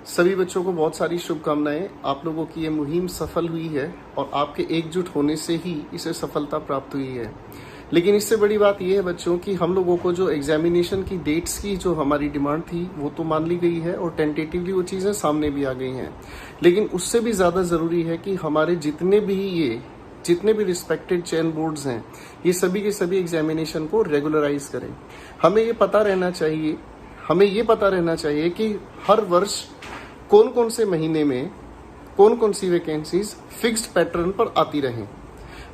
सभी बच्चों को बहुत सारी शुभकामनाएं। आप लोगों की ये मुहिम सफल हुई है और आपके एकजुट होने से ही इसे सफलता प्राप्त हुई है। लेकिन इससे बड़ी बात यह है बच्चों कि हम लोगों को जो एग्जामिनेशन की डेट्स की जो हमारी डिमांड थी वो तो मान ली गई है और टेंटेटिवली वो चीज़ें सामने भी आ गई हैं। लेकिन उससे भी ज़्यादा ज़रूरी है कि हमारे जितने भी रिस्पेक्टेड चेन बोर्ड्स हैं, ये सभी के सभी एग्जामिनेशन को रेगुलराइज करें। हमें ये पता रहना चाहिए कि हर वर्ष कौन कौन से महीने में कौन कौन सी वैकेंसीज फिक्स्ड पैटर्न पर आती रहें।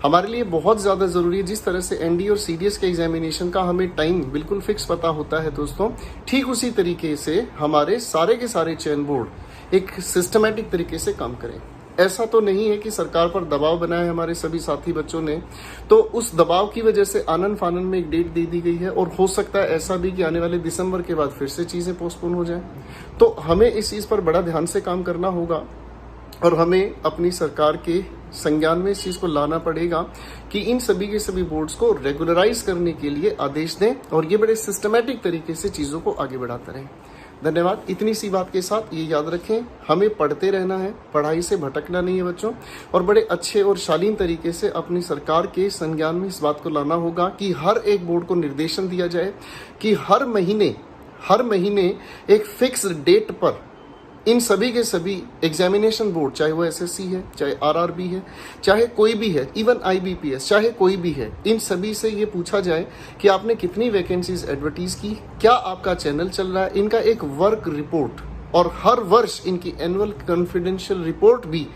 हमारे लिए बहुत ज़्यादा ज़रूरी है। जिस तरह से एनडी और सीडीएस के एग्जामिनेशन का हमें टाइम बिल्कुल फिक्स पता होता है दोस्तों, ठीक उसी तरीके से हमारे सारे के सारे चयन बोर्ड एक सिस्टमैटिक तरीके से काम करें। ऐसा तो नहीं है कि सरकार पर दबाव बनाया है हमारे सभी साथी बच्चों ने, तो उस दबाव की वजह से आनन फानन में एक डेट दे दी गई है और हो सकता है ऐसा भी कि आने वाले दिसंबर के बाद फिर से चीज़ें पोस्टपोन हो जाएं। तो हमें इस चीज़ पर बड़ा ध्यान से काम करना होगा और हमें अपनी सरकार के संज्ञान में इस चीज़ को लाना पड़ेगा कि इन सभी के सभी बोर्ड्स को रेगुलराइज करने के लिए आदेश दें और ये बड़े सिस्टमैटिक तरीके से चीज़ों को आगे बढ़ाते रहें। धन्यवाद। इतनी सी बात के साथ ये याद रखें, हमें पढ़ते रहना है, पढ़ाई से भटकना नहीं है बच्चों, और बड़े अच्छे और शालीन तरीके से अपनी सरकार के संज्ञान में इस बात को लाना होगा कि हर एक बोर्ड को निर्देशन दिया जाए कि हर महीने एक फिक्स डेट पर इन सभी के सभी एग्जामिनेशन बोर्ड, चाहे वो एसएससी है, चाहे आरआरबी है, चाहे कोई भी है, इवन आईबीपीएस, चाहे कोई भी है, इन सभी से ये पूछा जाए कि आपने कितनी वैकेंसीज एडवर्टीज की, क्या आपका चैनल चल रहा है, इनका एक वर्क रिपोर्ट, और हर वर्ष इनकी एनुअल कॉन्फिडेंशियल रिपोर्ट भी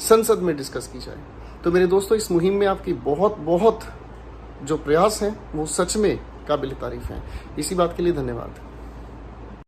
संसद में डिस्कस की जाए। तो मेरे दोस्तों, इस मुहिम में आपकी बहुत जो प्रयास हैं वो सच में काबिल तारीफ हैं। इसी बात के लिए धन्यवाद।